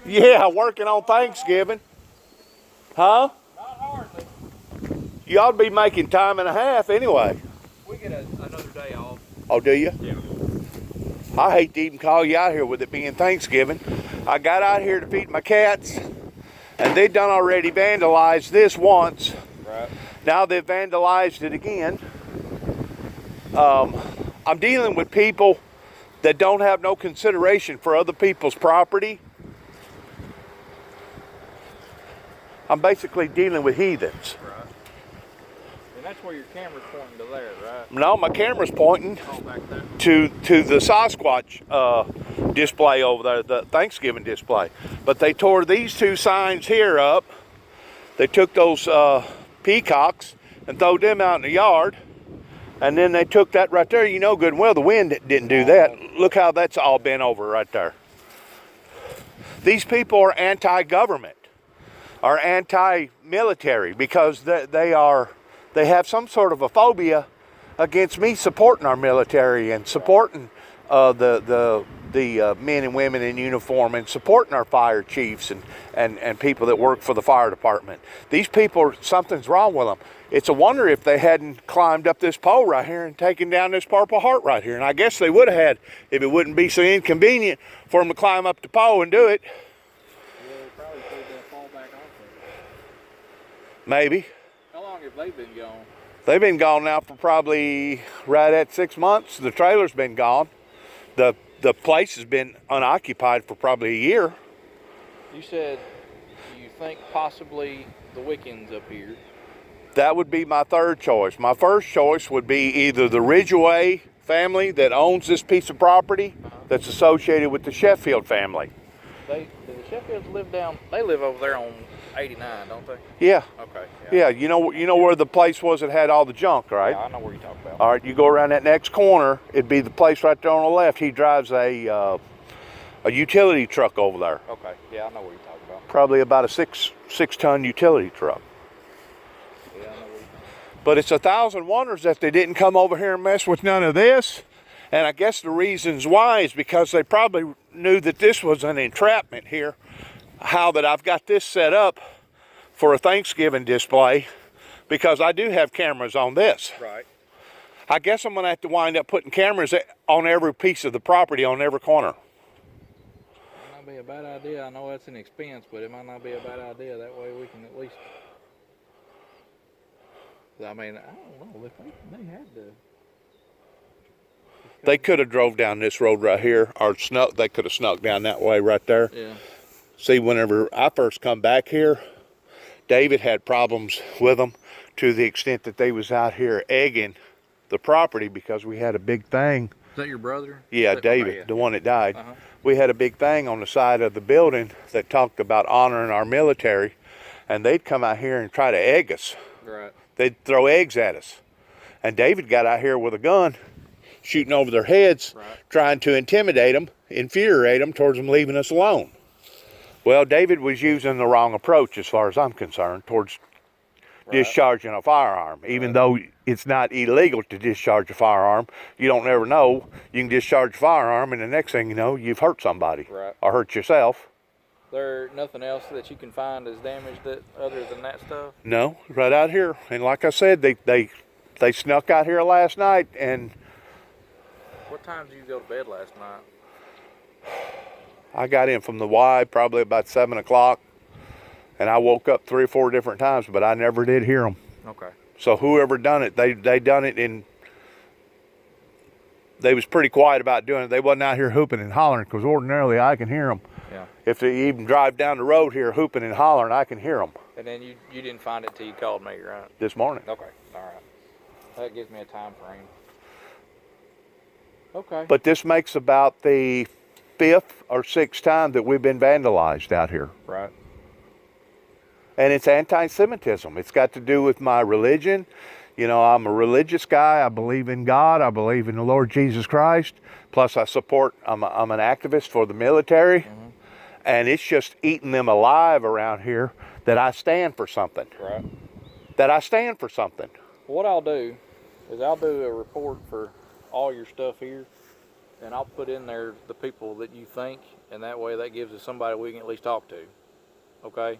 Yeah, working on Thanksgiving. Huh? Not hardly. You ought to be making time and a half anyway. We get another day off. Oh, do you? Yeah. I hate to even call you out here with it being Thanksgiving. I got out here to feed my cats, and they done already vandalized this once. Right. Now they've vandalized it again. I'm dealing with people that don't have no consideration for other people's property. I'm basically dealing with heathens. Right. And that's where your camera's pointing to there, right? No, my camera's pointing Oh, back there. to the Sasquatch display over there, the Thanksgiving display. But they tore these two signs here up. They took those peacocks and threw them out in the yard. And then they took that right there. You know good and well the wind didn't do that. Look how that's all bent over right there. These people are anti-government, are anti-military, because they have some sort of a phobia against me supporting our military and supporting the men and women in uniform and supporting our fire chiefs and people that work for the fire department. These people, something's wrong with them. It's a wonder if they hadn't climbed up this pole right here and taken down this Purple Heart right here. And I guess they would have had if it wouldn't be so inconvenient for them to climb up the pole and do it. Yeah, they probably pulled that fall back off of it. Maybe. How long have they been gone? They've been gone now for probably right at 6 months. The trailer's been gone. The place has been unoccupied for probably a year. You said you think possibly the Wiccans up here. That would be my third choice. My first choice would be either the Ridgeway family that owns this piece of property that's associated with the Sheffield family. Do the Sheffields live down? They live over there on 89, don't they? Yeah. Okay. Yeah, you know where the place was that had all the junk, right? Yeah, I know where you're talking about. All right, you go around that next corner, it'd be the place right there on the left. He drives a utility truck over there. Okay. Yeah, I know what you're talking about. Probably about a six ton utility truck. Yeah, I know what you're talking about. But it's 1,000 wonders that they didn't come over here and mess with none of this. And I guess the reasons why is because they probably knew that this was an entrapment here. How that I've got this set up for a Thanksgiving display, because I do have cameras on this. Right. I guess I'm going to have to wind up putting cameras on every piece of the property, on every corner. Might not be a bad idea. I know that's an expense, but it might not be a bad idea. That way we can at least. I mean, I don't know if they had to. They could have drove down this road right here, or they could have snuck down that way right there. Yeah. See, whenever I first come back here, David had problems with them to the extent that they was out here egging the property because we had a big thing. Is that your brother? Yeah, David, yeah. the one that died. Uh-huh. We had a big thing on the side of the building that talked about honoring our military, and they'd come out here and try to egg us. Right. They'd throw eggs at us. And David got out here with a gun, shooting over their heads, Right. trying to intimidate them, infuriate them towards them leaving us alone. Well, David was using the wrong approach as far as I'm concerned towards discharging a firearm. Even though it's not illegal to discharge a firearm, you don't never know. You can discharge a firearm and the next thing you know, you've hurt somebody or hurt yourself. There nothing else that you can find as damaged other than that stuff? No, right out here. And like I said, they snuck out here last night. And What time did you go to bed last night? I got in from the Y probably about 7 o'clock, and I woke up 3 or 4 different times, but I never did hear them. Okay. So whoever done it, they done it they was pretty quiet about doing it. They wasn't out here hooping and hollering, because ordinarily I can hear them. Yeah. If they even drive down the road here hooping and hollering, I can hear them. And then you didn't find it till you called me, right? This morning. Okay. All right. That gives me a time frame. Okay. But this makes about the 5th or 6th time that we've been vandalized out here. Right. And it's anti-Semitism. It's got to do with my religion. You know, I'm a religious guy. I believe in God. I believe in the Lord Jesus Christ. Plus, I'm an activist for the military. Mm-hmm. And it's just eating them alive around here that I stand for something. Right. That I stand for something. What I'll do is I'll do a report for all your stuff here, and I'll put in there the people that you think and that way that gives us somebody we can at least talk to. Okay,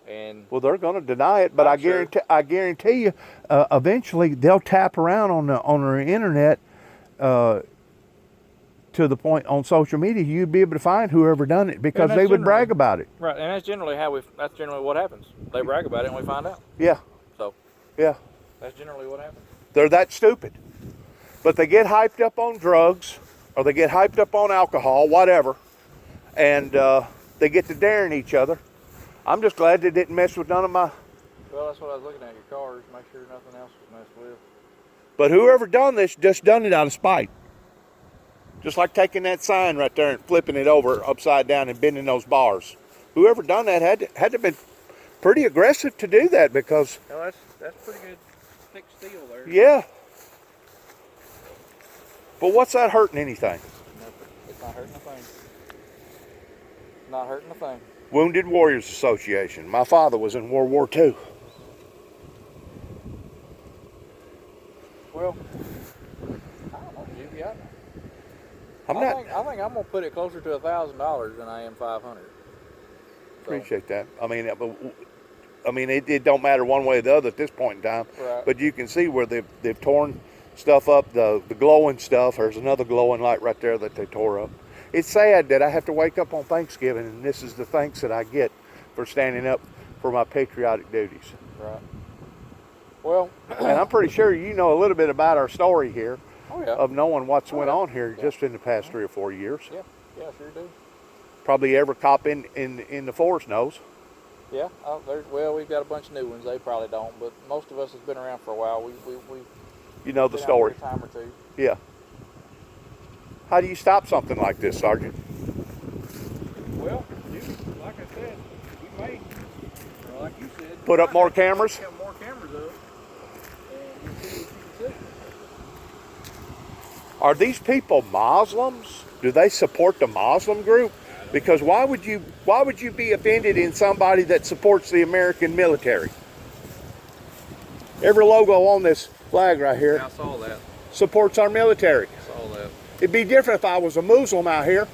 and Well, they're going to deny it, but I'm sure. I guarantee you, eventually they'll tap around on the internet to the point on social media you'd be able to find whoever done it because they would brag about it. Right, and that's generally that's generally what happens. They brag about it and we find out. Yeah. So. Yeah. That's generally what happens. They're that stupid. But they get hyped up on drugs or they get hyped up on alcohol, whatever, and they get to daring each other. I'm just glad they didn't mess with none of my... Well, that's what I was looking at, your cars, make sure nothing else was messed with. But whoever done this just done it out of spite. Just like taking that sign right there and flipping it over upside down and bending those bars. Whoever done that had to have been pretty aggressive to do that because... Well, that's pretty good thick steel there. Yeah. But what's that hurting anything? Nothing. It's not hurting a thing. Not hurting a thing. Wounded Warriors Association. My father was in World War II. Well, I don't know, Jimmy. I think I'm gonna put it closer to $1,000 than I am 500. Appreciate that. I mean, it don't matter one way or the other at this point in time. Right. But you can see where they've torn stuff up. The glowing stuff. There's another glowing light right there that they tore up. It's sad that I have to wake up on Thanksgiving and this is the thanks that I get for standing up for my patriotic duties. Right. Well, and I'm pretty sure you know a little bit about our story here. Oh, yeah. Of knowing what's went on here just in the past 3 or 4 years. Yeah, sure do. Probably every cop in the force knows. Yeah, well, we've got a bunch of new ones. They probably don't, but most of us has been around for a while. You know the story. A time or two. Yeah. How do you stop something like this, Sergeant? Well, like I said, we may, like you said, put up more cameras. Put more cameras up, and you see what you can see. Are these people Muslims? Do they support the Muslim group? Because why would you be offended in somebody that supports the American military? Every logo on this flag right here I saw that. supports our military. I saw that. It'd be different if I was a Muslim out here.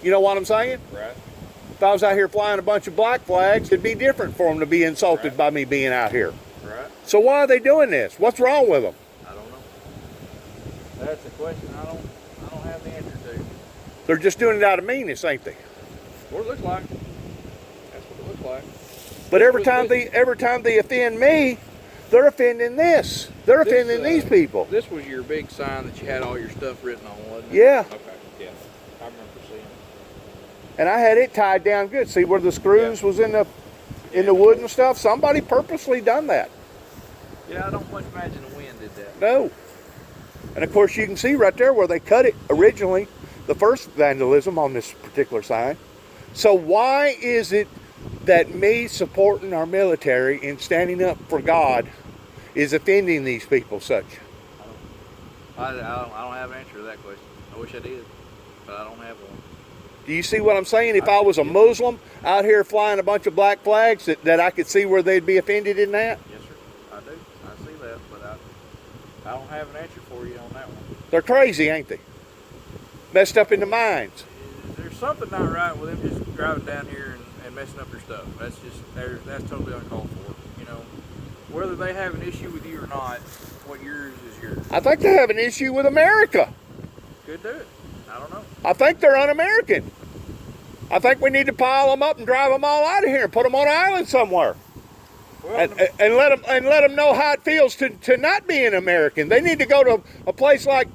You know what I'm saying? Right. If I was out here flying a bunch of black flags, it'd be different for them to be insulted Right. by me being out here. Right. So why are they doing this? What's wrong with them? I don't know. That's a question I don't have the answer to. They're just doing it out of meanness, ain't they? What it looks like. That's what it looks like. But every time they offend me, they're offending this. They're offending these people. This was your big sign that you had all your stuff written on, wasn't it? Yeah. Okay. Yeah. I remember seeing it. And I had it tied down good. See where the screws was in the wood and stuff? Somebody purposely done that. Yeah, I don't much imagine the wind did that. No. And of course you can see right there where they cut it originally, the first vandalism on this particular sign. So why is it that me supporting our military and standing up for God is offending these people such? I don't have an answer to that question. I wish I did, but I don't have one. Do you see what I'm saying? If I was a Muslim out here flying a bunch of black flags, that I could see where they'd be offended in that? Yes, sir. I do. I see that, but I don't have an answer for you on that one. They're crazy, ain't they? Messed up in the minds. There's something not right with them just driving down here and messing up their stuff. That's totally uncalled for. You know, whether they have an issue with you or not, what yours is yours. I think they have an issue with America. Could do it. I don't know. I think they're un-American. I think we need to pile them up and drive them all out of here and put them on an island somewhere. Well, And let them know how it feels to not be an American. They need to go to a place like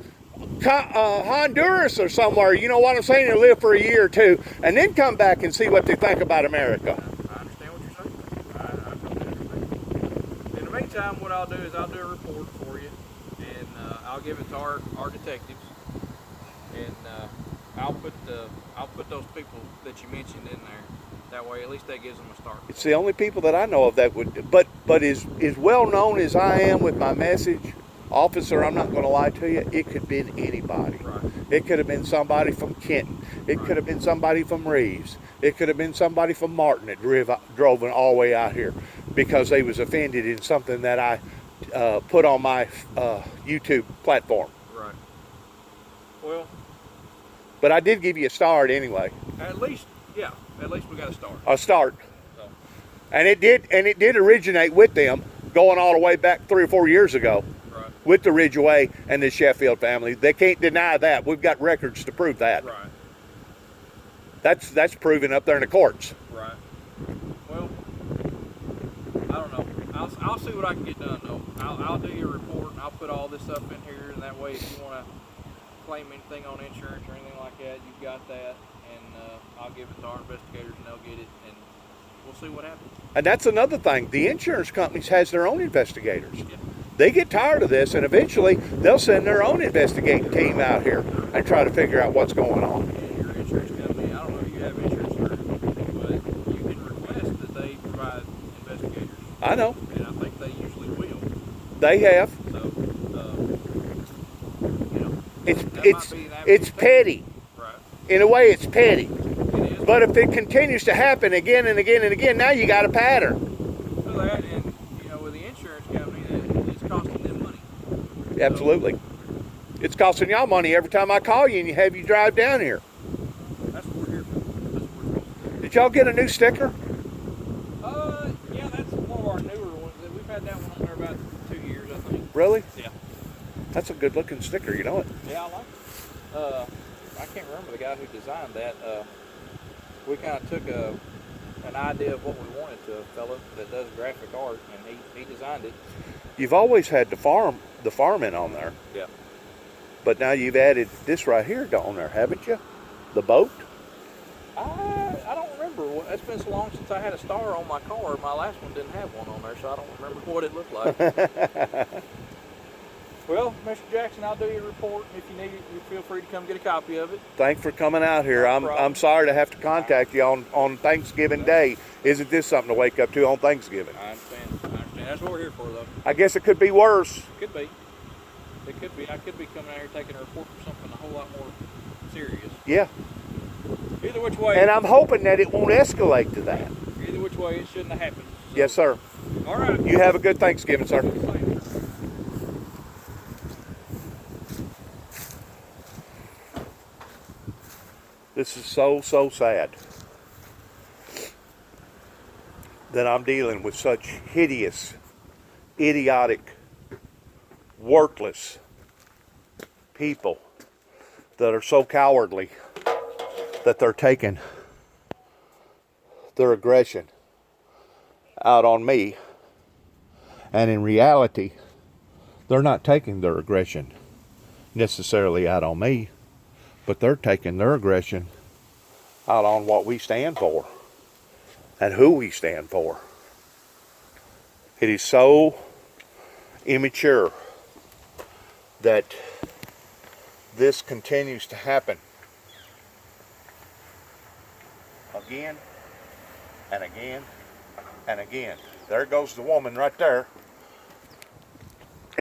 Honduras or somewhere, you know what I'm saying, and live for a year or two, and then come back and see what they think about America. I understand what you're saying. I totally understand. In the meantime, what I'll do is I'll do a report for you, and I'll give it to our detectives, and I'll put those people that you mentioned in there. That way, at least that gives them a start. It's the only people that I know of that would, but as well known as I am with my message, officer, I'm not going to lie to you, it could have been anybody. Right. It could have been somebody from Kenton. It could have been somebody from Reeves. It could have been somebody from Martin that drove all the way out here because they was offended in something that I put on my YouTube platform. Right. Well, But I did give you a start anyway. At least, yeah. At least we got a start. A start. So. And it did originate with them, going all the way back 3 or 4 years ago. Right. With the Ridgeway and the Sheffield family. They can't deny that. We've got records to prove that. Right. That's proven up there in the courts. Right. Well, I don't know. I'll see what I can get done though. I'll do your report and I'll put all this stuff in here, and that way if you want to claim anything on insurance or anything like that, you've got that, and I'll give it to our investigators and they'll get it, and we'll see what happens. And that's another thing. The insurance companies has their own investigators. Yeah. They get tired of this, and eventually they'll send their own investigating team out here and try to figure out what's going on. And your insurance company, I don't know if you have insurance through, but you can request that they provide investigators. I know. And I think they usually will. They have. So, you know, It's petty. Right. In a way, it's petty. It is. But if it continues to happen again and again and again, now you got a pattern. For that, and you know, with the insurance company, it's costing them money. Absolutely. It's costing y'all money every time I call you and you have you drive down here. That's what we're here for. That's what we're supposed to do. Did y'all get a new sticker? Yeah, that's one of our newer ones. We've had that one on there about 2 years, I think. Really? Yeah. That's a good looking sticker, you know it? Yeah, I like it. I can't remember the guy who designed that. We kind of took an idea of what we wanted to a fellow that does graphic art, and he designed it. You've always had the farming on there. Yeah. But now you've added this right here on there, haven't you? The boat? I don't remember. It's been so long since I had a star on my car. My last one didn't have one on there, so I don't remember what it looked like. Well, Mr. Jackson, I'll do your report. If you need it, you feel free to come get a copy of it. Thanks for coming out here. No I'm problem. sorry to have to contact you on Thanksgiving Day. Isn't this something to wake up to on Thanksgiving? I understand. That's what we're here for, though. I guess it could be worse. Could be. It could be. I could be coming out here taking a report for something a whole lot more serious. Yeah. Either which way. And I'm hoping that it won't escalate to that. Either which way, it shouldn't have happened. So. Yes, sir. All right. You have a good Thanksgiving, sir. This is so sad that I'm dealing with such hideous, idiotic, worthless people that are so cowardly that they're taking their aggression out on me. And in reality, they're not taking their aggression necessarily out on me, but they're taking their aggression out on what we stand for and who we stand for. It is so immature that this continues to happen again and again and again. There goes the woman right there.